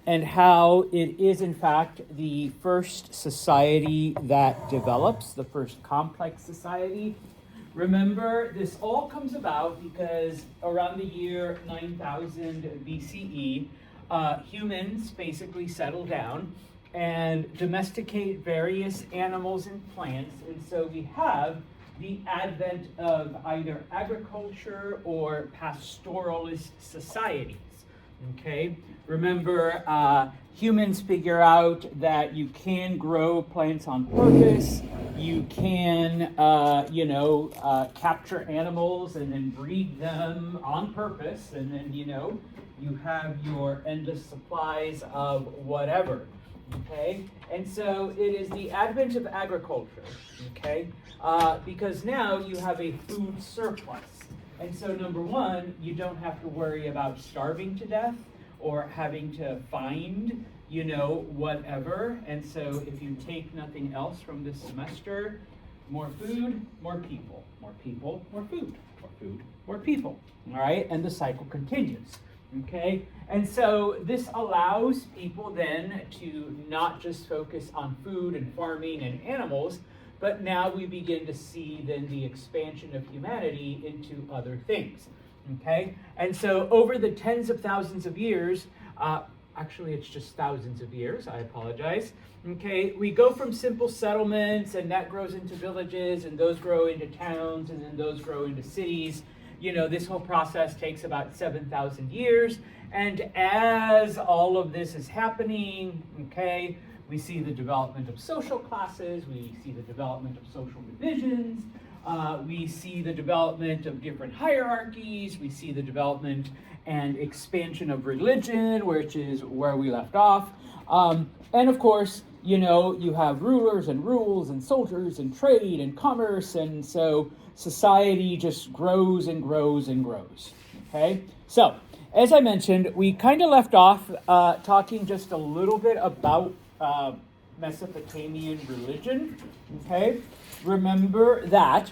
and how it is, in fact, the first society that develops, the first complex society. Remember, this all comes about because around the year 9000 BCE, humans basically settle down and domesticate various animals and plants, and so we have the advent of either agriculture or pastoralist societies. Okay, remember, humans figure out that you can grow plants on purpose. You can, capture animals and then breed them on purpose, and then you have your endless supplies of whatever. Okay, and so it is the advent of agriculture. Okay, because now you have a food surplus. And so number one, you don't have to worry about starving to death or having to find, whatever. And so if you take nothing else from this semester, more food, more people, more people, more food, more food, more people. All right, and the cycle continues. Okay, and so this allows people then to not just focus on food and farming and animals, but now we begin to see then the expansion of humanity into other things, okay? And so over the tens of thousands of years, actually it's just thousands of years, I apologize, okay? We go from simple settlements, and that grows into villages, and those grow into towns, and then those grow into cities. This whole process takes about 7,000 years, and as all of this is happening, okay, we see the development of social classes, we see the development of social divisions, we see the development of different hierarchies, we see the development and expansion of religion, which is where we left off. And of course, you have rulers and rules and soldiers and trade and commerce, and so society just grows and grows and grows. Okay? So, as I mentioned, we kind of left off talking just a little bit about Mesopotamian religion, okay? Remember that,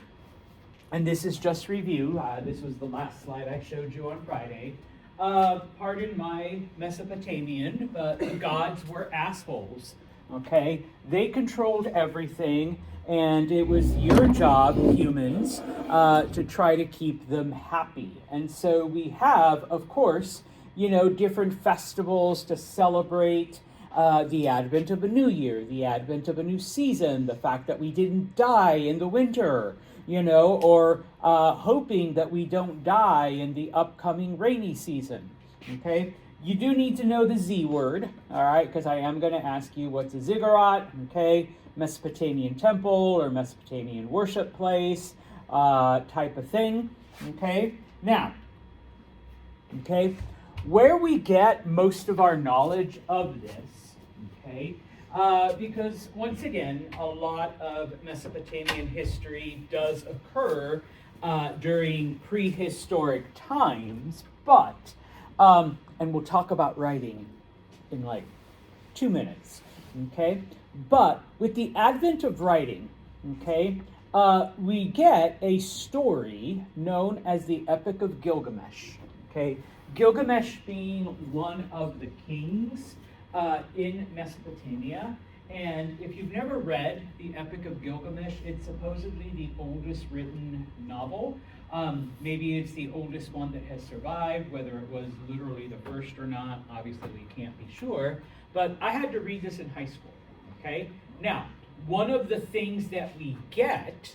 and this is just review, this was the last slide I showed you on Friday. Pardon my Mesopotamian, but the gods were assholes, okay? They controlled everything, and it was your job, humans, to try to keep them happy. And so we have, of course, different festivals to celebrate the advent of a new year, the advent of a new season, the fact that we didn't die in the winter, or hoping that we don't die in the upcoming rainy season, okay? You do need to know the Z word, all right, because I am going to ask you what's a ziggurat, okay? Mesopotamian temple or Mesopotamian worship place type of thing, okay? Now, okay, where we get most of our knowledge of this, okay, because once again, a lot of Mesopotamian history does occur during prehistoric times, but, and we'll talk about writing in like 2 minutes, okay? But with the advent of writing, okay, we get a story known as the Epic of Gilgamesh, okay? Gilgamesh being one of the kings in Mesopotamia. And if you've never read the Epic of Gilgamesh, it's supposedly the oldest written novel. Maybe it's the oldest one that has survived, whether it was literally the first or not, obviously we can't be sure. But I had to read this in high school, okay? Now, one of the things that we get,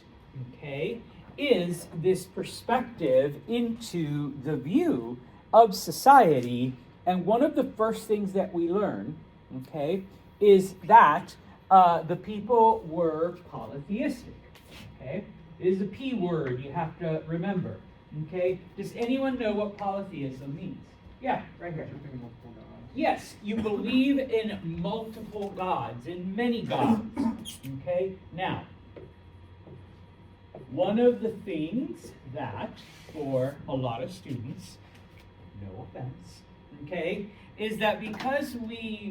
okay, is this perspective into the view of society. And one of the first things that we learn, okay, is that the people were polytheistic, okay? It is a P word you have to remember, okay? Does anyone know what polytheism means? Yeah, right here. Yes, you believe in multiple gods, in many gods, okay? Now, one of the things that, for a lot of students, no offense, okay, is that because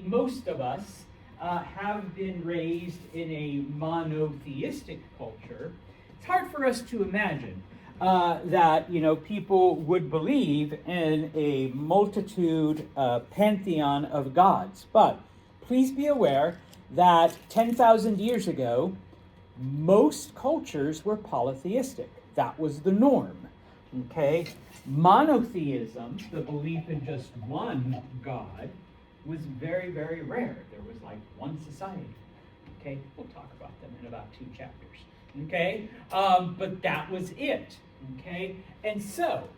most of us, have been raised in a monotheistic culture, it's hard for us to imagine that people would believe in a multitude pantheon of gods. But please be aware that 10,000 years ago, most cultures were polytheistic. That was the norm. Okay? Monotheism, the belief in just one God, was very, very rare. There was like one society. Okay? We'll talk about them in about 2 chapters. Okay? But that was it. Okay? And so,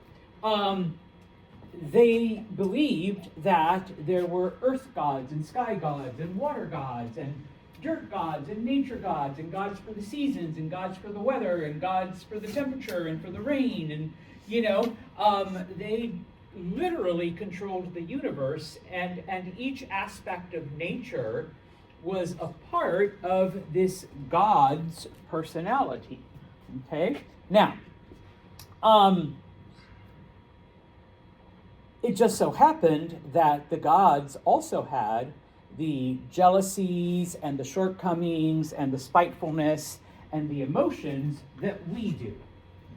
they believed that there were earth gods and sky gods and water gods and dirt gods and nature gods and gods for the seasons and gods for the weather and gods for the temperature and for the rain. And, they literally controlled the universe, and each aspect of nature was a part of this God's personality. Okay? Now, it just so happened that the gods also had the jealousies and the shortcomings and the spitefulness and the emotions that we do,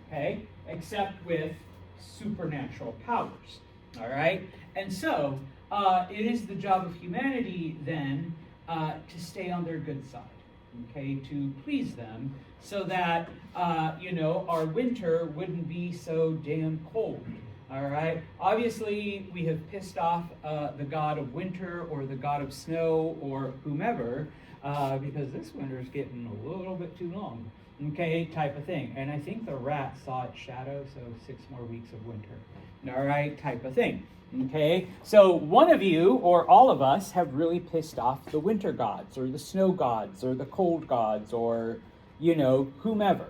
okay? Except with supernatural powers, all right? And so it is the job of humanity then to stay on their good side, okay? To please them so that, our winter wouldn't be so damn cold. All right. Obviously, we have pissed off the god of winter or the god of snow or whomever because this winter is getting a little bit too long. Okay, type of thing. And I think the rat saw its shadow, so 6 more weeks of winter. All right, type of thing. Okay, so one of you or all of us have really pissed off the winter gods or the snow gods or the cold gods or, whomever.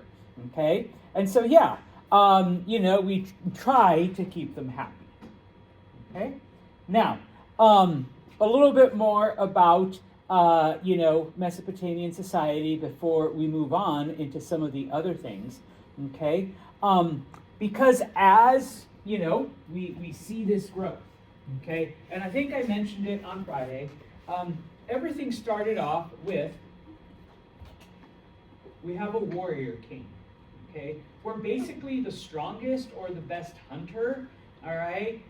Okay, and so yeah. We try to keep them happy. Okay? Now, a little bit more about, Mesopotamian society before we move on into some of the other things. Okay? Because as, we see this growth. Okay? And I think I mentioned it on Friday. Everything started off with, we have a warrior king. Okay, where basically the strongest or the best hunter, all right,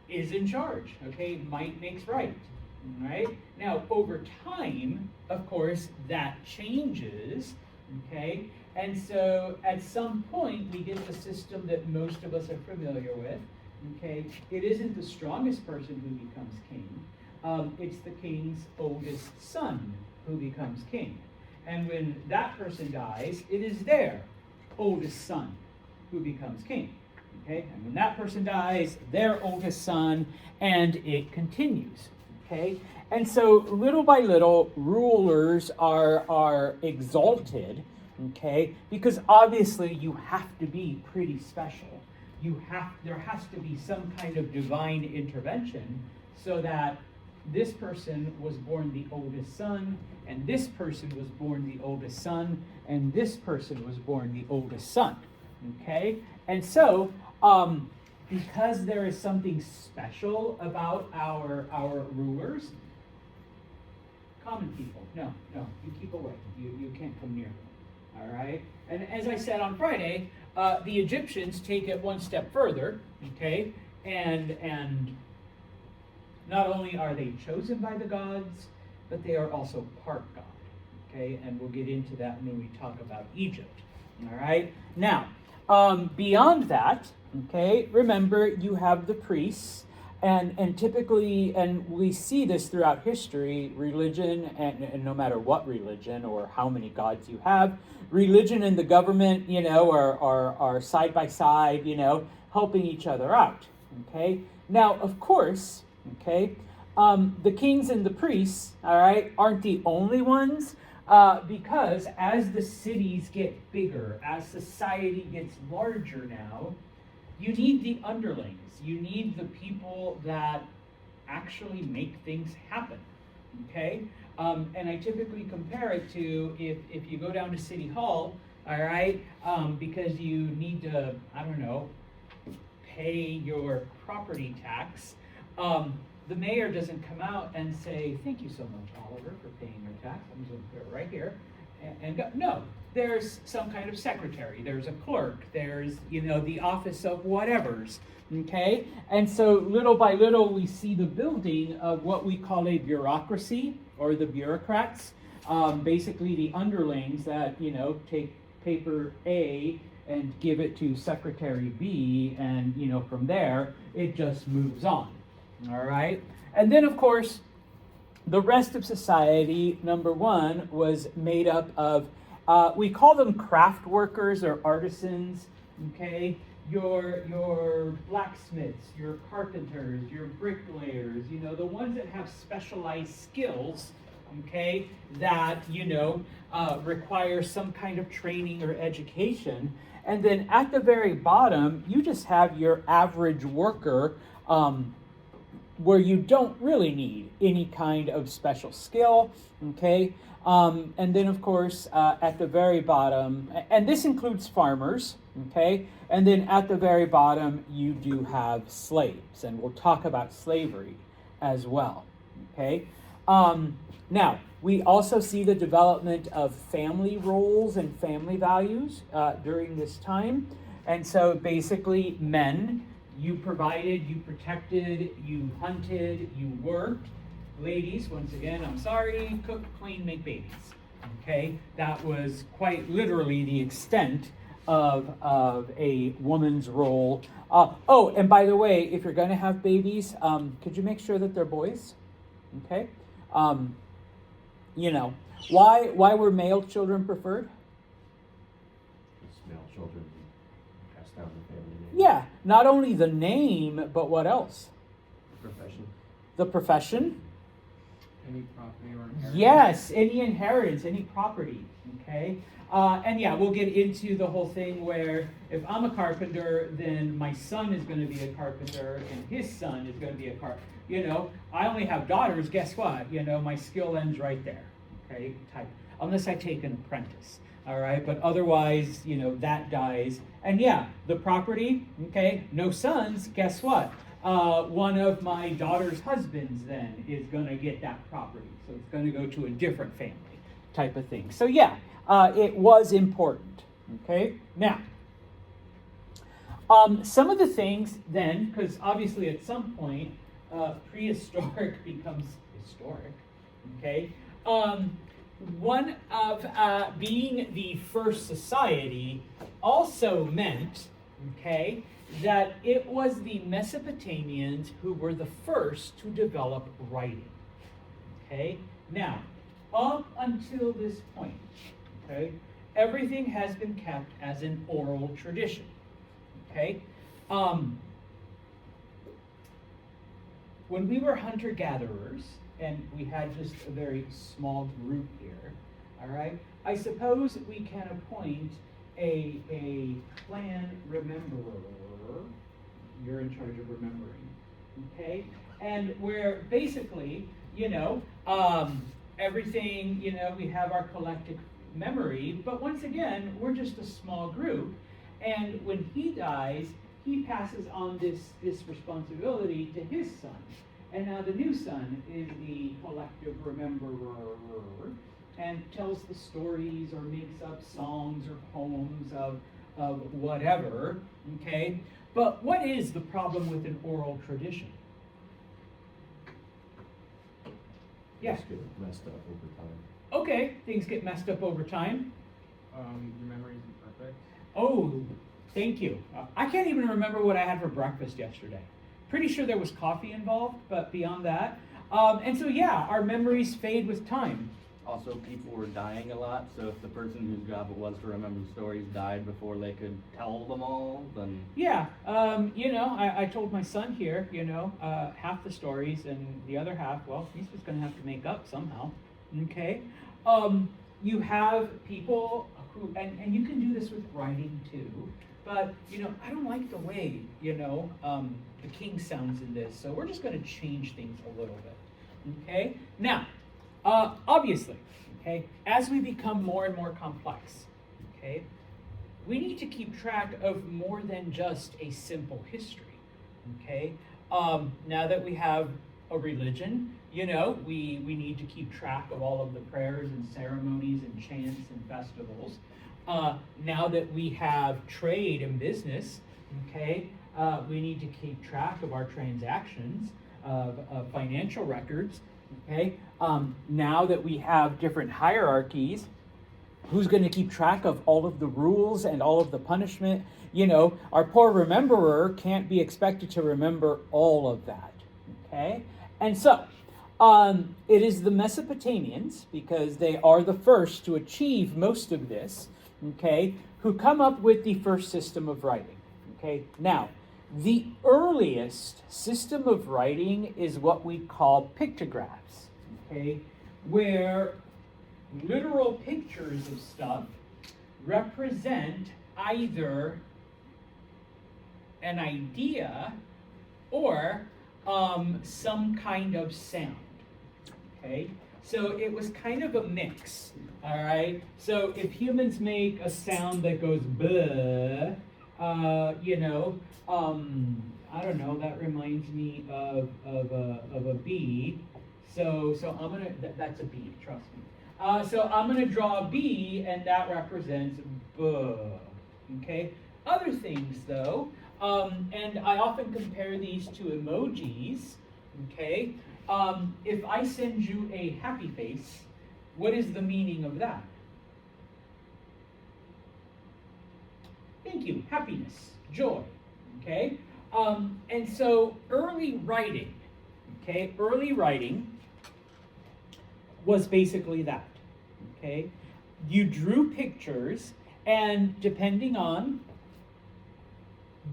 is in charge. Okay, might makes right. All right. Now, over time, of course, that changes. Okay, and so at some point we get the system that most of us are familiar with. Okay, it isn't the strongest person who becomes king. It's the king's oldest son who becomes king. And when that person dies, it is their oldest son who becomes king. Okay? And when that person dies, their oldest son, and it continues. Okay? And so little by little, rulers are exalted, okay? Because obviously you have to be pretty special. There has to be some kind of divine intervention so that this person was born the oldest son, and this person was born the oldest son, and this person was born the oldest son. Okay? And so, because there is something special about our rulers, common people, no, you keep away. You can't come near them. All right? And as I said on Friday, the Egyptians take it one step further, okay? And not only are they chosen by the gods, but they are also part God, okay? And we'll get into that when we talk about Egypt, all right? Now, beyond that, okay, remember you have the priests, and typically, and we see this throughout history, religion, and no matter what religion or how many gods you have, religion and the government, are side by side, helping each other out, okay? Now, of course, okay, the kings and the priests, all right, aren't the only ones, because as the cities get bigger, as society gets larger now, you need the underlings. You need the people that actually make things happen, okay? And I typically compare it to if you go down to City Hall, all right, because you need to, pay your property tax, the mayor doesn't come out and say, "Thank you so much, Oliver, for paying your tax. I'm just going to put it right here." and go. No, there's some kind of secretary, there's a clerk, there's, the office of whatevers, okay? And so little by little, we see the building of what we call a bureaucracy, or the bureaucrats, basically the underlings that, take paper A and give it to Secretary B, and, from there, it just moves on, all right? And then, of course, the rest of society, number one, was made up of, we call them craft workers or artisans, okay? Your blacksmiths, your carpenters, your bricklayers, the ones that have specialized skills, okay, that, require some kind of training or education. And then at the very bottom, you just have your average worker, where you don't really need any kind of special skill, okay? And then, of course, at the very bottom, and this includes farmers, okay? And then at the very bottom, you do have slaves, and we'll talk about slavery as well, okay? Now, we also see the development of family roles and family values during this time. And so basically, men, you provided, you protected, you hunted, you worked. Ladies, once again, I'm sorry, cook, clean, make babies. Okay, that was quite literally the extent of a woman's role. Oh, and by the way, if you're going to have babies, could you make sure that they're boys? Okay, why were male children preferred? Male children pass down the family name. Yeah, not only the name, but what else? Profession. The profession. Any property or inheritance? Yes, any inheritance, any property, okay? And yeah, we'll get into the whole thing where if I'm a carpenter, then my son is going to be a carpenter, and his son is going to be a carpenter. I only have daughters, guess what? My skill ends right there, okay? Unless I take an apprentice, all right? But otherwise, that dies. And yeah, the property, okay? No sons, guess what? One of my daughter's husbands then is going to get that property. So it's going to go to a different family type of thing. So yeah, it was important, okay? Now, some of the things then, because obviously at some point, prehistoric becomes historic, okay? One of being the first society also meant, okay, that it was the Mesopotamians who were the first to develop writing, okay? Now, up until this point, okay, everything has been kept as an oral tradition, okay? When we were hunter-gatherers, and we had just a very small group here, all right, I suppose we can appoint a clan rememberer. You're in charge of remembering, okay? And where basically, everything, we have our collective memory, but once again, we're just a small group. And when he dies, he passes on this responsibility to his son. And now the new son is the collective rememberer and tells the stories or makes up songs or poems of whatever, okay? But what is the problem with an oral tradition? Yeah. Things get messed up over time. Okay, things get messed up over time. Your memory isn't perfect. Oh, thank you. I can't even remember what I had for breakfast yesterday. Pretty sure there was coffee involved, but beyond that. And so, yeah, our memories fade with time. Also, people were dying a lot, so if the person whose job it was to remember the stories died before they could tell them all, then... Yeah, I told my son here, half the stories, and the other half, well, he's just going to have to make up somehow, okay? You have people who, and you can do this with writing too, but, I don't like the way, the king sounds in this, so we're just going to change things a little bit, okay? Now, obviously, okay, as we become more and more complex, okay, we need to keep track of more than just a simple history, okay? Now that we have a religion. You know, we need to keep track of all of the prayers and ceremonies and chants and festivals. Now that we have trade and business, okay, we need to keep track of our transactions, of financial records, okay? Now that we have different hierarchies, who's going to keep track of all of the rules and all of the punishment? You know, our poor rememberer can't be expected to remember all of that, okay? And so, it is the Mesopotamians, because they are the first to achieve most of this, okay, who come up with the first system of writing, okay? Now, the earliest system of writing is what we call pictographs, okay, where literal pictures of stuff represent either an idea or some kind of sound, okay? So it was kind of a mix, all right? So if humans make a sound that goes bleh, you know, I don't know, that reminds me of a bee. So I'm gonna, that's a bee, trust me. So I'm gonna draw a bee, and that represents buh, okay? Other things though, and I often compare these to emojis, okay? If I send you a happy face, what is the meaning of that? Thank you, happiness, joy, okay? And so early writing, okay, early writing was basically that, okay? You drew pictures, and depending on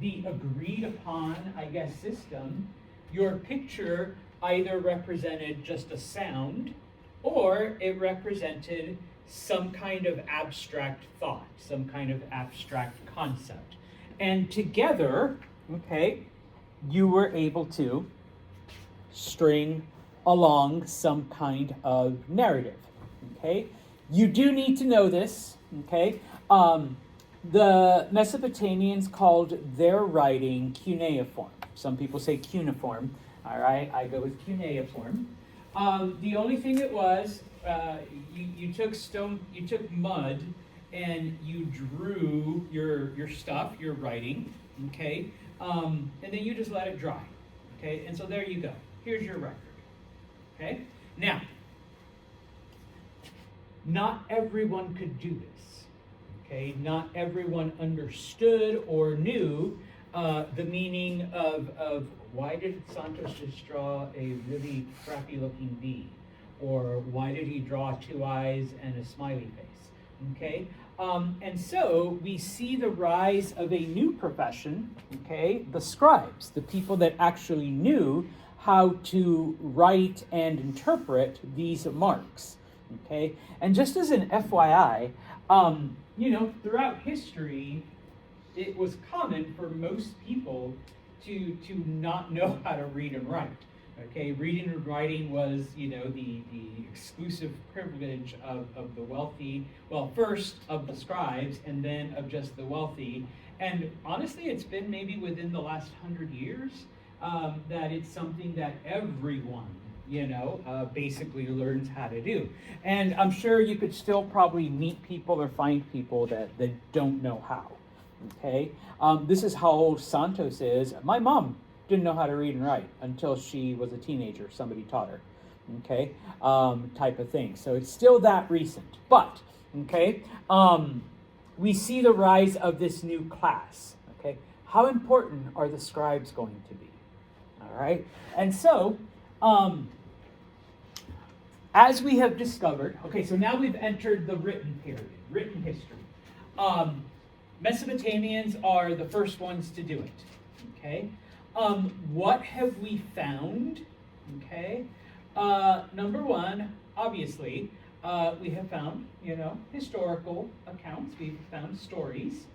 the agreed upon, I guess, system, your picture either represented just a sound, or it represented some kind of abstract thought, some kind of abstract concept. And together, okay, you were able to string along some kind of narrative, okay? You do need to know this, okay? The Mesopotamians called their writing cuneiform. Some people say cuneiform, all right? I go with cuneiform. The only thing it was, you took mud, and you drew your stuff, your writing, okay? And then you just let it dry, okay? And so there you go. Here's your record, okay? Now, not everyone could do this, okay? Not everyone understood or knew the meaning of why did Santos just draw a really crappy looking bee? Or why did he draw two eyes and a smiley face? Okay? And so we see the rise of a new profession, okay? The scribes, the people that actually knew how to write and interpret these marks, okay? And just as an FYI, you know, throughout history, it was common for most people to not know how to read and write. Okay, reading and writing was, you know, the exclusive privilege of the wealthy, well, first of the scribes, and then of just the wealthy. And honestly, it's been maybe within the last 100 years that it's something that everyone, you know, basically learns how to do. And I'm sure you could still probably meet people or find people that don't know how. Okay, this is how old Santos is. My mom didn't know how to read and write until she was a teenager. Somebody taught her, okay, type of thing. So it's still that recent. But, okay, we see the rise of this new class, okay? How important are the scribes going to be? All right? And so, as we have discovered, okay, so now we've entered the written period, written history. Mesopotamians are the first ones to do it, okay? What have we found? Okay, number one, obviously, we have found, you know, historical accounts. We've found stories.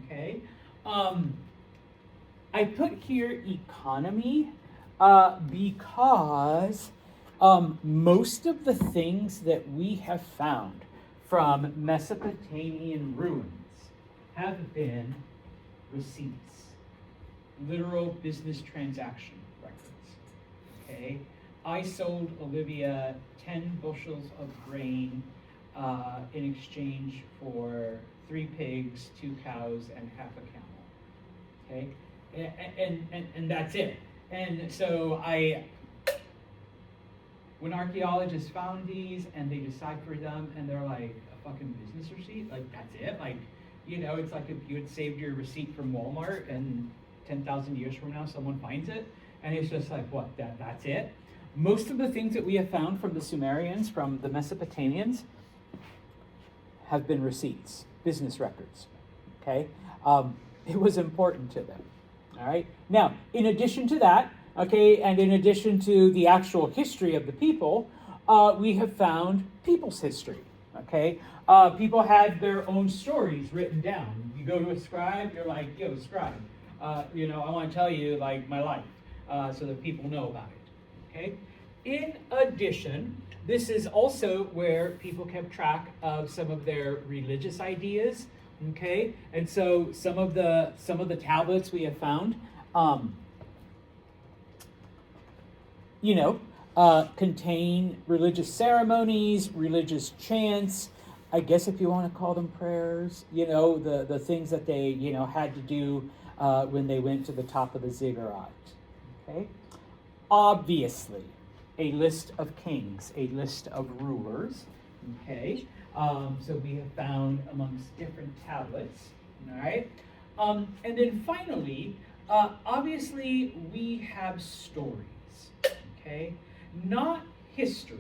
Okay, I put here economy because most of the things that we have found from Mesopotamian ruins have been receipts. Literal business transaction records, okay? I sold Olivia 10 bushels of grain in exchange for 3 pigs, 2 cows, and half a camel. Okay, and that's it. And so when archaeologists found these and they deciphered them, and they're like, a fucking business receipt, like that's it, like, you know, it's like if you had saved your receipt from Walmart and 10,000 years from now someone finds it, and it's just like, what, that's it? Most of the things that we have found from the Sumerians, from the Mesopotamians, have been receipts, business records, okay? It was important to them, all right? Now, in addition to that, okay, and in addition to the actual history of the people, we have found people's history, okay? People had their own stories written down. You go to a scribe, you're like, yo, scribe, you know, I want to tell you, like, my life, so that people know about it, okay? In addition, this is also where people kept track of some of their religious ideas, okay? And so some of the tablets we have found, you know, contain religious ceremonies, religious chants, I guess if you want to call them prayers, you know, the things that they, you know, had to do when they went to the top of the ziggurat, okay? Obviously, a list of kings, a list of rulers, okay? So we have found amongst different tablets, all right? And then finally, obviously, we have stories, okay? Not history,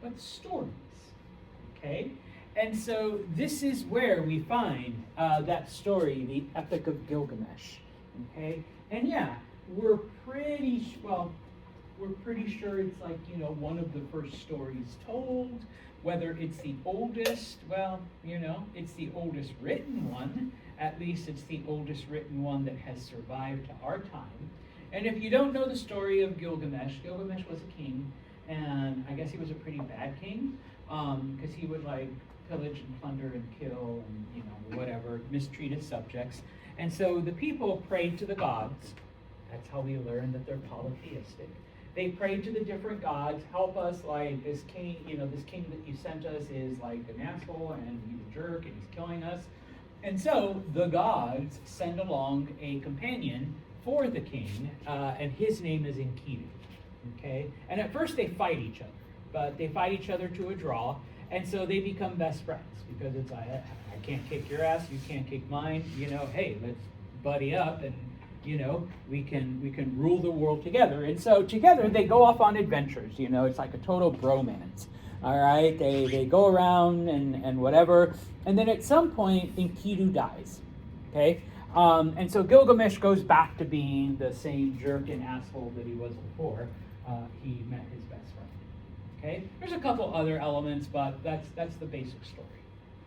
but stories, okay? And so this is where we find that story, the Epic of Gilgamesh, okay? And yeah, we're pretty sure it's like, you know, one of the first stories told. Whether it's the oldest, well, you know, it's the oldest written one. At least it's the oldest written one that has survived to our time. And if you don't know the story of Gilgamesh, Gilgamesh was a king, and I guess he was a pretty bad king, because he would like pillage and plunder and kill and, you know, whatever, mistreat his subjects. And so the people prayed to the gods. That's how we learn that they're polytheistic. They prayed to the different gods, help us, like this king, you know, this king that you sent us is like an asshole and he's a jerk and he's killing us. And so the gods send along a companion for the king, and his name is Enkidu, okay? And at first they fight each other, but they fight each other to a draw, and so they become best friends, because it's like, I can't kick your ass, you can't kick mine, you know, hey, let's buddy up and, you know, we can rule the world together. And so together they go off on adventures, you know, it's like a total bromance. All right, they go around and whatever. And then at some point Enkidu dies. Okay? And so Gilgamesh goes back to being the same jerk and asshole that he was before he met his best friend. Okay? There's a couple other elements, but that's the basic story.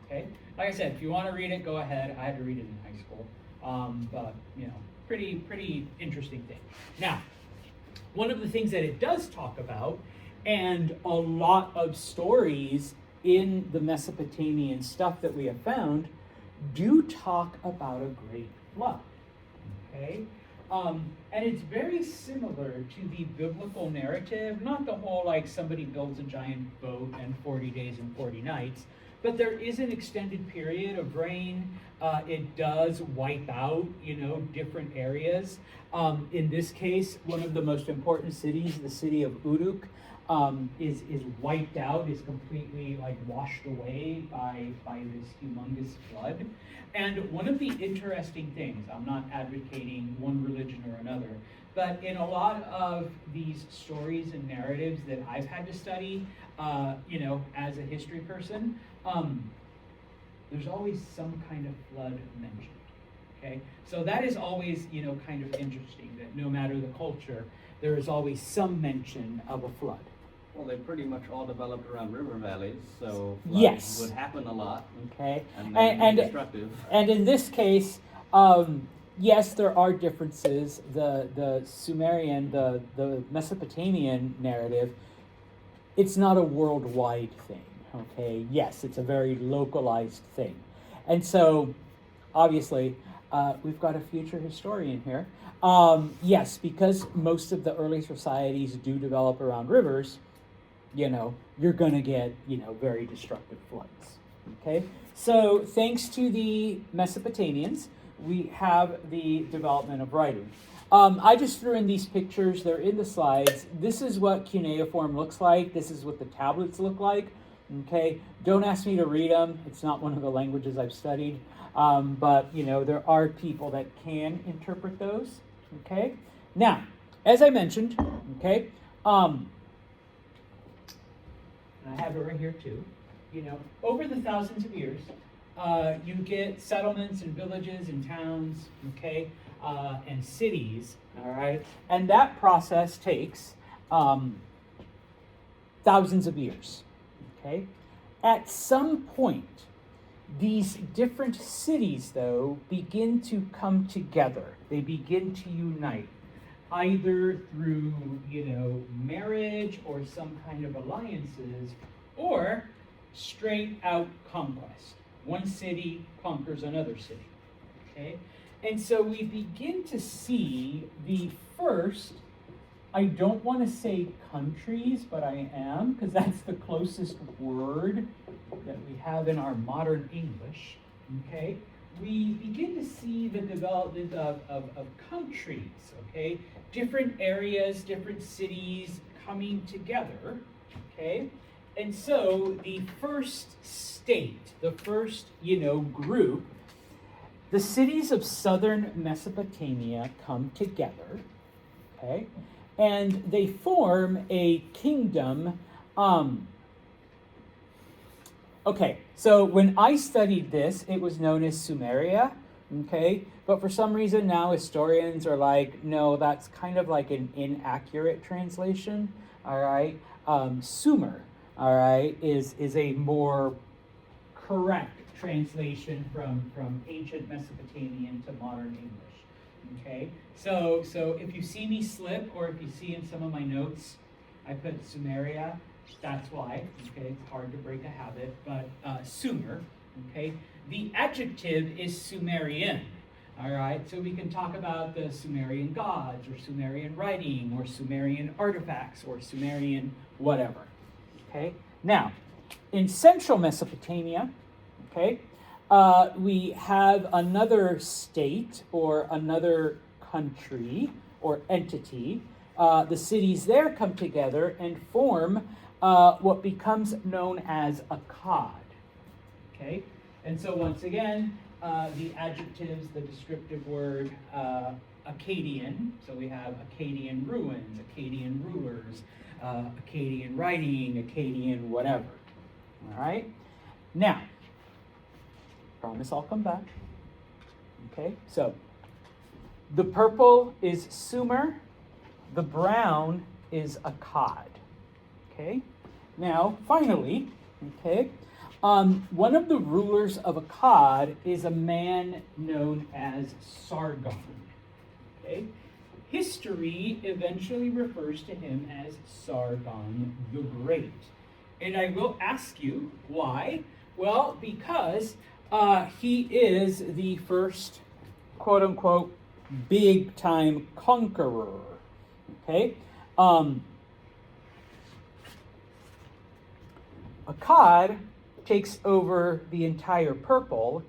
Okay? Like I said, if you want to read it, go ahead. I had to read it in high school. But you know, pretty interesting thing. Now, one of the things that it does talk about, and a lot of stories in the Mesopotamian stuff that we have found, do talk about a great flood. Okay? And it's very similar to the biblical narrative, not the whole like somebody builds a giant boat and 40 days and 40 nights, but there is an extended period of rain. It does wipe out, you know, different areas. In this case, one of the most important cities, the city of Uruk, is wiped out, is completely like washed away by this humongous flood. And one of the interesting things, I'm not advocating one religion or another, but in a lot of these stories and narratives that I've had to study, you know, as a history person, there's always some kind of flood mentioned. Okay, so that is always, you know, kind of interesting that no matter the culture, there is always some mention of a flood. Well, they pretty much all developed around river valleys, so floods Yes. would happen a lot, Okay, and they would and be destructive. and in this case, yes, there are differences. The Sumerian, the Mesopotamian narrative, it's not a worldwide thing. Okay, yes, it's a very localized thing, and so obviously we've got a future historian here. Yes, because most of the early societies do develop around rivers, you're going to get, very destructive floods. Okay? So, thanks to the Mesopotamians, we have the development of writing. I just threw in these pictures. They're in the slides. This is what cuneiform looks like. This is what the tablets look like. Okay? Don't ask me to read them. It's not one of the languages I've studied. But, there are people that can interpret those. Okay? Now, as I mentioned, okay, and I have it right here too, over the thousands of years, you get settlements and villages and towns, okay, and cities, all right? And that process takes thousands of years, okay? At some point, these different cities, though, begin to come together. They begin to unite, either through, marriage or some kind of alliances, or straight out conquest. One city conquers another city, okay? And so we begin to see the first, I don't want to say countries, but I am, because that's the closest word that we have in our modern English, okay? We begin to see the development of countries, okay? Different areas, different cities coming together, okay? And so the first state, the first, group, the cities of southern Mesopotamia come together, okay? And they form a kingdom. Okay, so when I studied this, it was known as Sumeria, okay? But for some reason now historians are like, no, that's kind of like an inaccurate translation, all right? Sumer, all right, is a more correct translation from ancient Mesopotamian to modern English, okay? So if you see me slip, or if you see in some of my notes, I put Sumeria, that's why, okay? It's hard to break a habit, but Sumer, okay? The adjective is Sumerian, all right? So we can talk about the Sumerian gods, or Sumerian writing, or Sumerian artifacts, or Sumerian whatever, okay? Now, in central Mesopotamia, okay, we have another state, or another country, or entity. The cities there come together and form what becomes known as Akkad, okay? And so once again, the adjectives, the descriptive word, Akkadian, so we have Akkadian ruins, Akkadian rulers, Akkadian writing, Akkadian whatever, all right? Now, promise I'll come back, okay? So, the purple is Sumer, the brown is Akkad, okay? Now, finally, okay, one of the rulers of Akkad is a man known as Sargon, okay? History eventually refers to him as Sargon the Great. And I will ask you, why? Well, because he is the first, quote-unquote, big-time conqueror, okay? Akkad takes over the entire purple,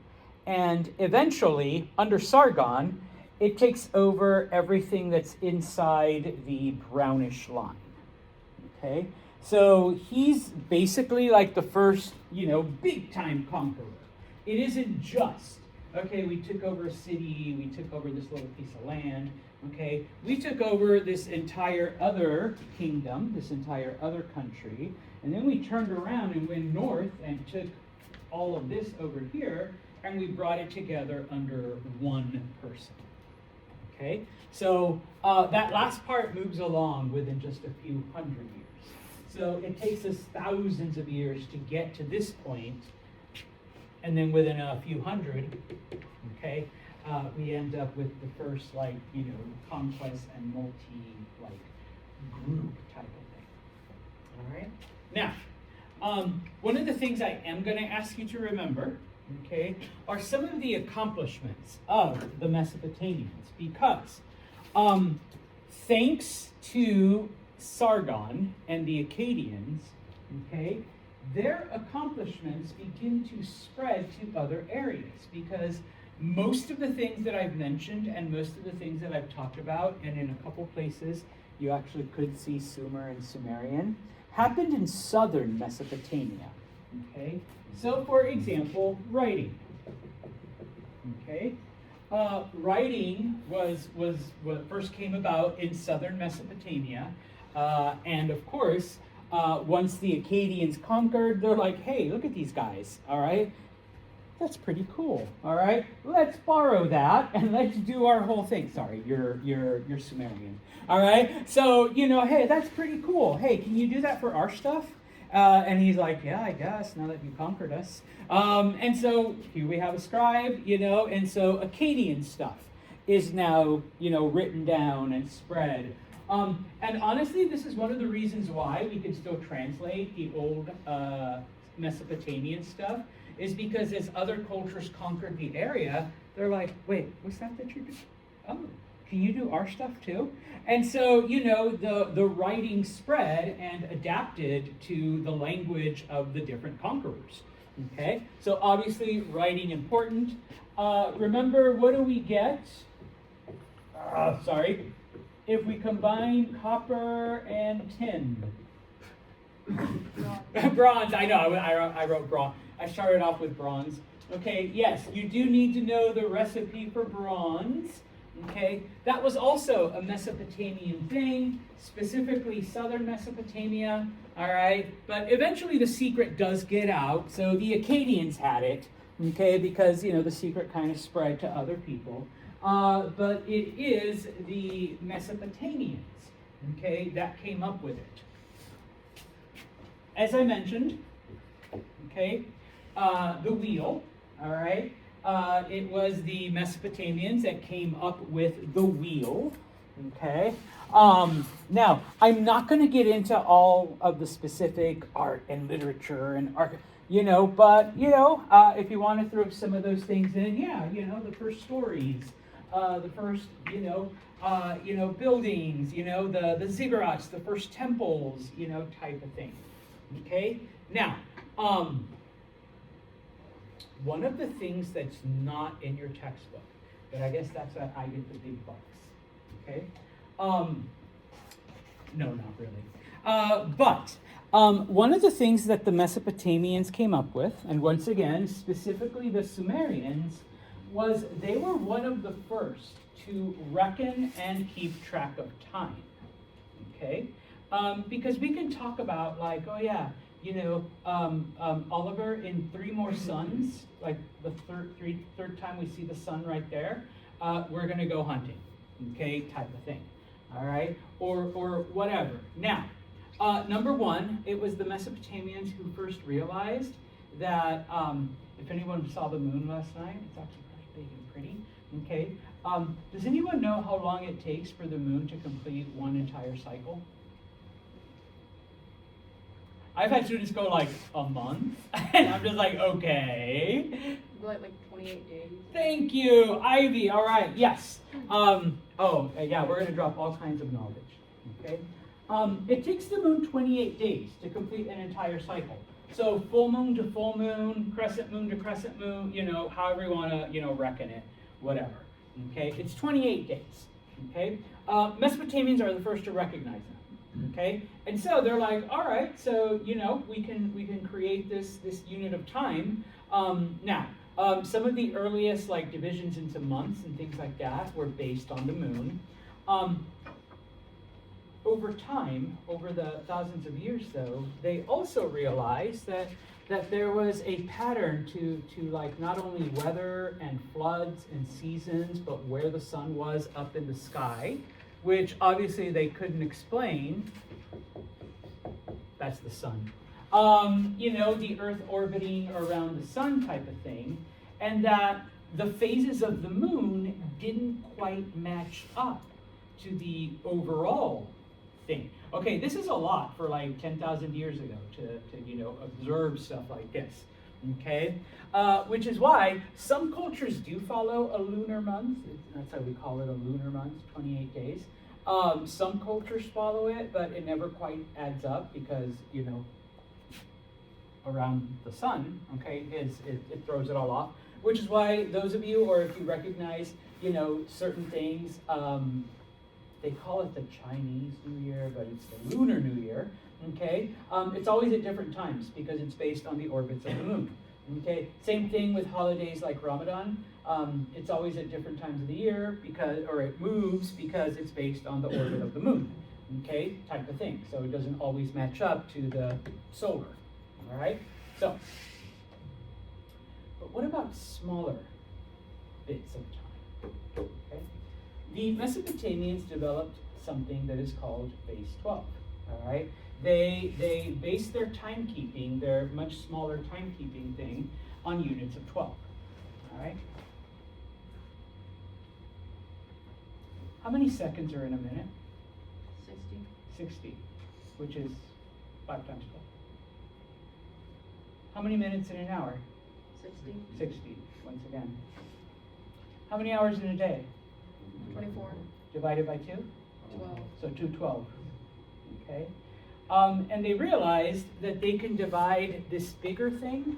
and eventually, under Sargon, it takes over everything that's inside the brownish line, okay? So he's basically like the first, big-time conqueror. It isn't just, okay, we took over a city, we took over this little piece of land, okay? We took over this entire other kingdom, this entire other country, and then we turned around and went north and took all of this over here, and we brought it together under one person, okay? So that last part moves along within just a few hundred years. So it takes us thousands of years to get to this point, and then within a few hundred, okay, we end up with the first, conquest and group type of thing. All right? Now, one of the things I am going to ask you to remember, okay, are some of the accomplishments of the Mesopotamians, because thanks to Sargon and the Akkadians, okay, their accomplishments begin to spread to other areas, because most of the things that I've mentioned and most of the things that I've talked about, and in a couple places you actually could see Sumer and Sumerian, happened in southern Mesopotamia. Okay, so for example, writing. Okay, writing was what first came about in southern Mesopotamia, and of course, once the Akkadians conquered, they're like, hey, look at these guys, all right? That's pretty cool, all right? Let's borrow that and let's do our whole thing. Sorry, you're Sumerian, all right? So, you know, hey, that's pretty cool. Hey, can you do that for our stuff? And he's like, yeah, I guess, now that you conquered us. And so here we have a scribe, you know, and so Akkadian stuff is now, you know, written down and spread. And honestly, this is one of the reasons why we can still translate the old Mesopotamian stuff, is because as other cultures conquered the area, they're like, wait, what's that you're doing? Oh, can you do our stuff too? And so, you know, the writing spread and adapted to the language of the different conquerors. Okay, so obviously writing important. Remember, what do we get? If we combine copper and tin. Bronze, I know, I wrote bronze. I started off with bronze. Okay, yes, you do need to know the recipe for bronze. Okay, that was also a Mesopotamian thing, specifically southern Mesopotamia. All right, but eventually the secret does get out. So the Akkadians had it, okay, because, you know, the secret kind of spread to other people. But it is the Mesopotamians, okay, that came up with it. As I mentioned, okay, the wheel, all right, it was the Mesopotamians that came up with the wheel, okay. Now, I'm not going to get into all of the specific art and literature and art, you know, but, you know, if you want to throw some of those things in, yeah, you know, the first stories, the first, buildings, you know, the ziggurats, the first temples, you know, type of thing. Okay? Now, one of the things that's not in your textbook, but I guess that's why I get the big bucks. Okay? No, not really. But one of the things that the Mesopotamians came up with, and once again, specifically the Sumerians, was they were one of the first to reckon and keep track of time. Okay? Because we can talk about, like, oh yeah, you know, Oliver in Three More Suns, like the third time we see the sun right there, we're going to go hunting, okay, type of thing, all right, or whatever. Now, number one, it was the Mesopotamians who first realized that, if anyone saw the moon last night, it's actually quite big and pretty, okay. Does anyone know how long it takes for the moon to complete one entire cycle? I've had students go like a month, and I'm just like, okay. Like 28 days. Thank you, Ivy. All right, yes. Yeah, we're going to drop all kinds of knowledge. Okay. It takes the moon 28 days to complete an entire cycle. So full moon to full moon, crescent moon to crescent moon, you know, however you want to, you know, reckon it, whatever. Okay, it's 28 days. Okay. Mesopotamians are the first to recognize that. Okay, and so they're like, all right, so, you know, we can create this unit of time. Now, some of the earliest, like, divisions into months and things like that were based on the moon. Over time, over the thousands of years, though, they also realized that there was a pattern to like not only weather and floods and seasons, but where the sun was up in the sky, which obviously they couldn't explain. That's the sun. You know, the Earth orbiting around the sun type of thing, and that the phases of the moon didn't quite match up to the overall thing. Okay, this is a lot for like 10,000 years ago to you know, observe stuff like this. okay? Which is why some cultures do follow a lunar month. That's why we call it a lunar month, 28 days. Some cultures follow it, but it never quite adds up because, you know, around the sun, okay, it throws it all off. Which is why those of you, or if you recognize, you know, certain things, they call it the Chinese New Year, but it's the Lunar New Year, okay? It's always at different times because it's based on the orbits of the moon, okay? Same thing with holidays like Ramadan. It's always at different times of the year because, or it moves because it's based on the orbit of the moon, okay? Type of thing. So it doesn't always match up to the solar, all right? So, but what about smaller bits of time, okay? The Mesopotamians developed something that is called base 12, all right? They based their timekeeping, their much smaller timekeeping thing, on units of 12, all right? How many seconds are in a minute? 60. 60, which is 5 times 12. How many minutes in an hour? 60. 60, once again. How many hours in a day? 24. Divided by 2? 12. So 212, okay? And they realized that they can divide this bigger thing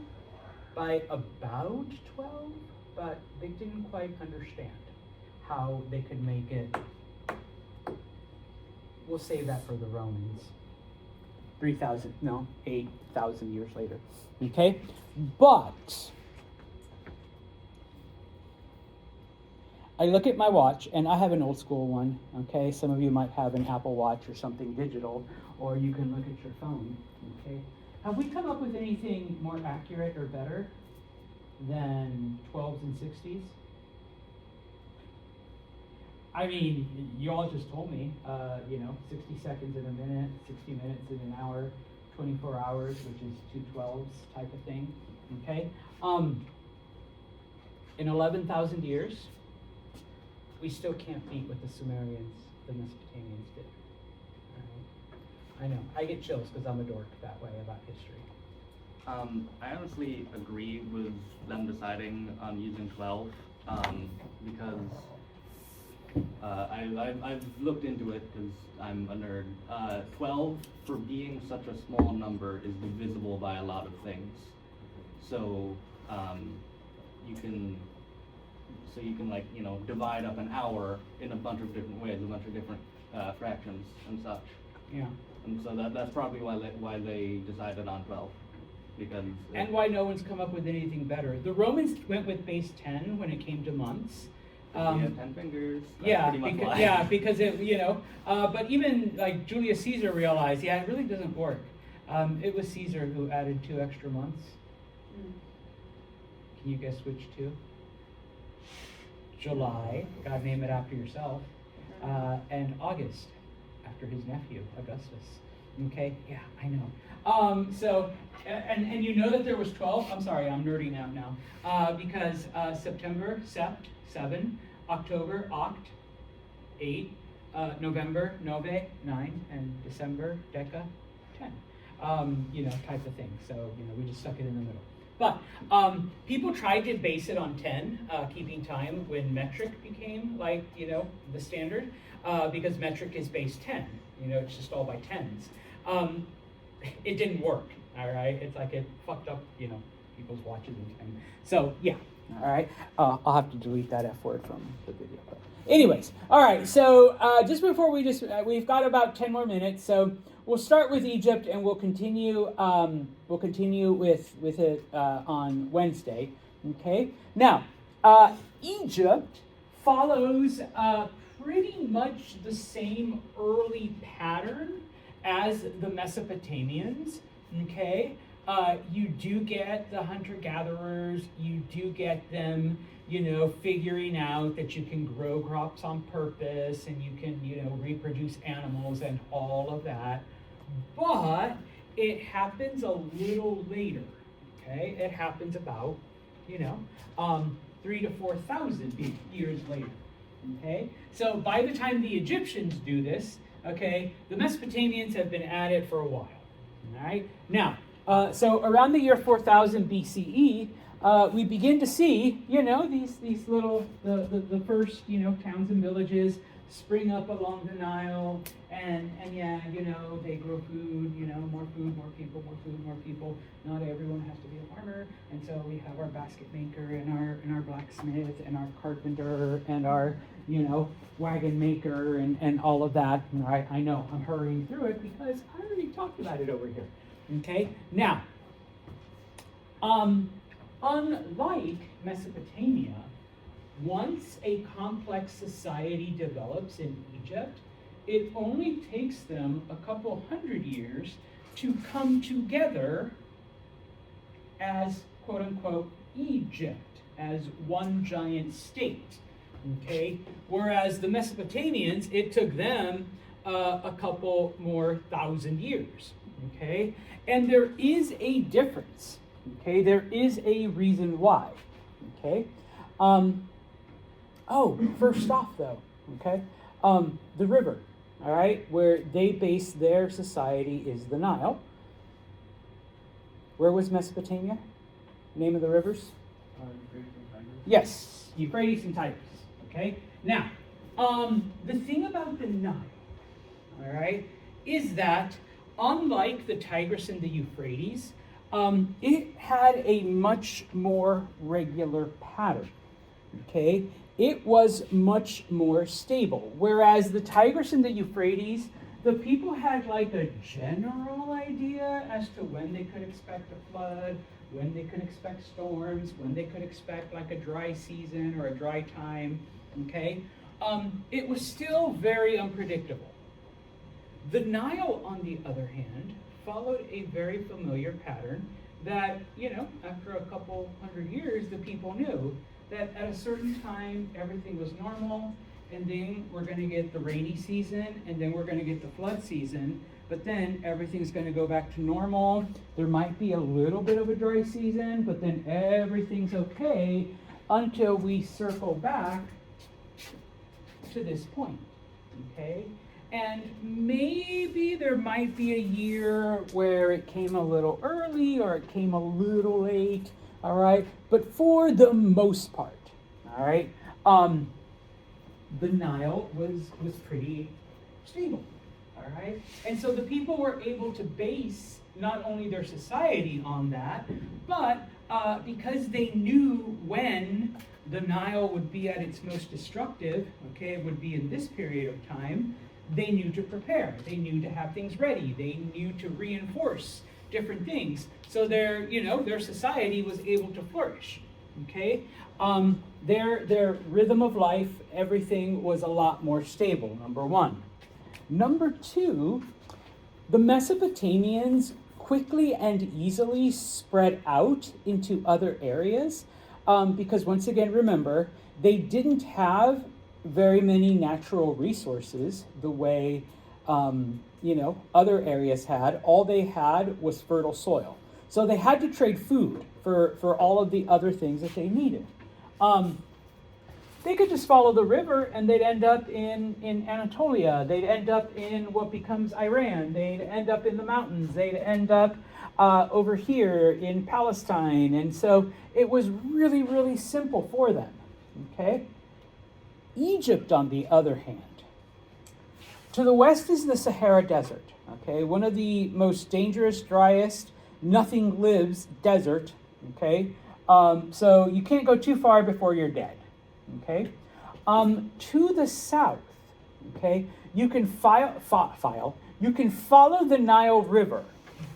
by about 12, but they didn't quite understand how they could make it. We'll save that for the Romans. 8,000 years later, okay? But I look at my watch, and I have an old school one, okay? Some of you might have an Apple Watch or something digital, or you can look at your phone, okay? Have we come up with anything more accurate or better than 12s and 60s? I mean, you all just told me, 60 seconds in a minute, 60 minutes in an hour, 24 hours, which is 2/12s type of thing, okay? In 11,000 years, we still can't beat what the Sumerians, the Mesopotamians did. I know, I get chills because I'm a dork that way about history. I honestly agree with them deciding on using 12, because I've looked into it because I'm a nerd. 12, for being such a small number, is divisible by a lot of things. So you can divide up an hour in a bunch of different ways, a bunch of different fractions and such. Yeah. And so that's probably why they decided on 12, because And why no one's come up with anything better. The Romans went with base 10 when it came to months. we have 10 fingers. That's Yeah, pretty much because, why. yeah, because but even like Julius Caesar realized, it really doesn't work. It was Caesar who added 2 extra months. Can you guess which 2? July, gotta name it after yourself, and August, after his nephew, Augustus. Okay, yeah, I know. And you know that there was 12, I'm sorry, I'm nerding out now, because September, Sept, 7, October, Oct, 8, November, Nove, 9, and December, Deca, 10. Type of thing. So, we just stuck it in the middle. But people tried to base it on 10, keeping time, when metric became the standard, because metric is base 10. It's just all by tens. It didn't work. All right, it's like it fucked up, people's watches and time. So yeah, all right. I'll have to delete that F word from the video. But anyways, all right. So just before we've got about 10 more minutes. So we'll start with Egypt, and we'll continue. We'll continue with it on Wednesday. Okay. Now, Egypt follows pretty much the same early pattern as the Mesopotamians. Okay. You do get the hunter-gatherers. You do get them, figuring out that you can grow crops on purpose and you can, reproduce animals and all of that. But it happens a little later, okay? It happens about, 3,000 to 4,000 years later, okay? So by the time the Egyptians do this, okay, the Mesopotamians have been at it for a while, all right? Now, So around the year 4000 BCE, we begin to see, these little, the first, towns and villages spring up along the Nile, and yeah, they grow food, more food, more people, more food, more people. Not everyone has to be a farmer, and so we have our basket maker and our blacksmith and our carpenter and our, wagon maker and all of that. And I know I'm hurrying through it because I already talked about it over here. Okay, now, unlike Mesopotamia, once a complex society develops in Egypt, it only takes them a couple hundred years to come together as, quote unquote, Egypt, as one giant state. Okay? Whereas the Mesopotamians, it took them a couple more thousand years. Okay? And there is a difference. Okay? There is a reason why. Okay? First off, though, okay, the river, all right, where they base their society is the Nile. Where was Mesopotamia? Name of the rivers? Euphrates and Tigris. Yes, Euphrates and Tigris. Okay. Now, the thing about the Nile, all right, is that unlike the Tigris and the Euphrates, it had a much more regular pattern. Okay. It was much more stable. Whereas the Tigris and the Euphrates, the people had like a general idea as to when they could expect a flood, when they could expect storms, when they could expect like a dry season or a dry time. Okay? It was still very unpredictable. The Nile, on the other hand, followed a very familiar pattern that, after a couple hundred years, the people knew that at a certain time, everything was normal, and then we're going to get the rainy season, and then we're going to get the flood season, but then everything's going to go back to normal. There might be a little bit of a dry season, but then everything's okay until we circle back to this point, okay? And maybe there might be a year where it came a little early or it came a little late, all right? But for the most part, all right, the Nile was pretty stable, all right? And so the people were able to base not only their society on that, but because they knew when the Nile would be at its most destructive, okay, it would be in this period of time, they knew to prepare. They knew to have things ready. They knew to reinforce different things. So their society was able to flourish. Okay? Their rhythm of life, everything was a lot more stable, number one. Number two, the Mesopotamians quickly and easily spread out into other areas because, once again, remember, they didn't have very many natural resources the way other areas had. All they had was fertile soil. So they had to trade food for all of the other things that they needed. They could just follow the river and they'd end up in Anatolia. They'd end up in what becomes Iran. They'd end up in the mountains. They'd end up over here in Palestine. And so it was really, really simple for them. Okay? Egypt, on the other hand, to the west is the Sahara Desert, okay? One of the most dangerous, driest, nothing lives desert, okay? So you can't go too far before you're dead, okay? To the south, okay, you can you can follow the Nile River,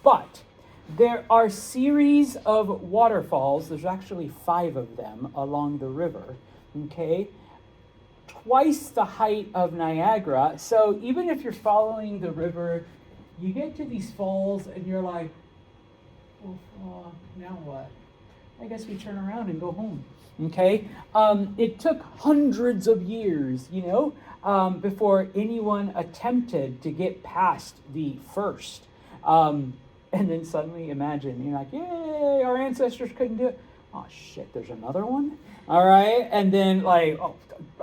but there are series of waterfalls, there's actually 5 of them along the river, okay? Twice the height of Niagara. So even if you're following the river, you get to these falls and you're like, oh, now what? I guess we turn around and go home. Okay? It took hundreds of years, before anyone attempted to get past the first. And then suddenly imagine, you're like, yay, our ancestors couldn't do it. Oh shit, there's another one? All right, and then a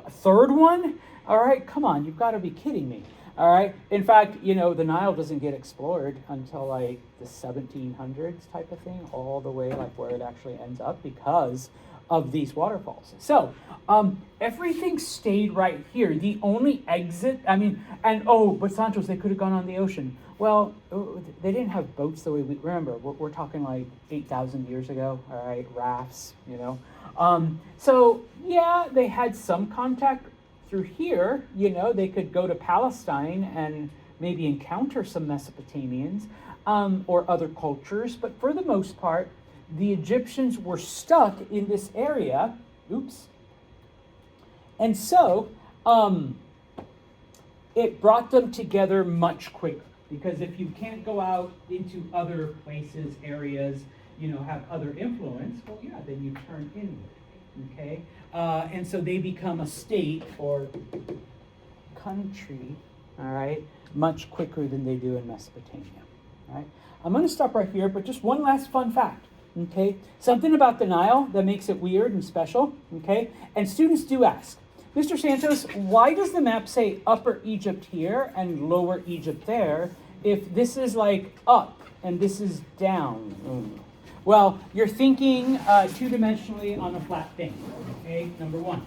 third one? All right, come on, you've got to be kidding me. All right. In fact, you know, the Nile doesn't get explored until like the 1700s type of thing, all the way like where it actually ends up because of these waterfalls. So everything stayed right here. The only exit, but Santos, they could have gone on the ocean. Well, they didn't have boats the way we remember. We're talking like 8,000 years ago. All right, rafts, you know. So yeah, they had some contact through here. You know, they could go to Palestine and maybe encounter some Mesopotamians or other cultures. But for the most part, the Egyptians were stuck in this area. Oops. And so it brought them together much quicker. Because if you can't go out into other places, areas, you know, have other influence, well, yeah, then you turn inward, okay? And so they become a state or country, all right, much quicker than they do in Mesopotamia, all right? I'm going to stop right here, but just one last fun fact, okay? Something about the Nile that makes it weird and special, okay? And students do ask, Mr. Santos, why does the map say Upper Egypt here and Lower Egypt there if this is like up and this is down? Well, you're thinking two-dimensionally on a flat thing, okay? Number one.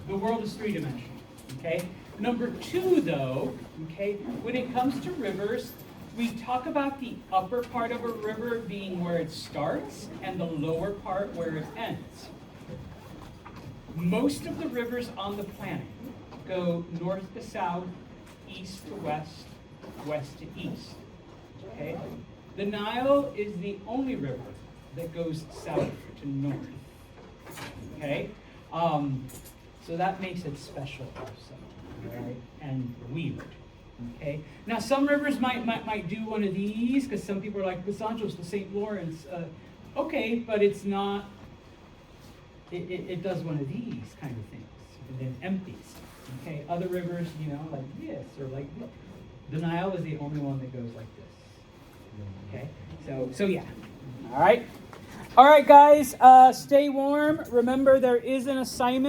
The world is three-dimensional, okay? Number two, though, okay, when it comes to rivers, we talk about the upper part of a river being where it starts and the lower part where it ends. Most of the rivers on the planet go north to south, east to west, west to east. Okay? The Nile is the only river that goes south to north. Okay? So that makes it special also, right? And weird. Okay? Now some rivers might do one of these because some people are like the Santos, the St. Lawrence. Okay, but it's not. It does one of these kind of things and then empties. Okay, other rivers, you know, like this or like this. The Nile is the only one that goes like this. Okay, so yeah. All right, guys, stay warm. Remember, there is an assignment.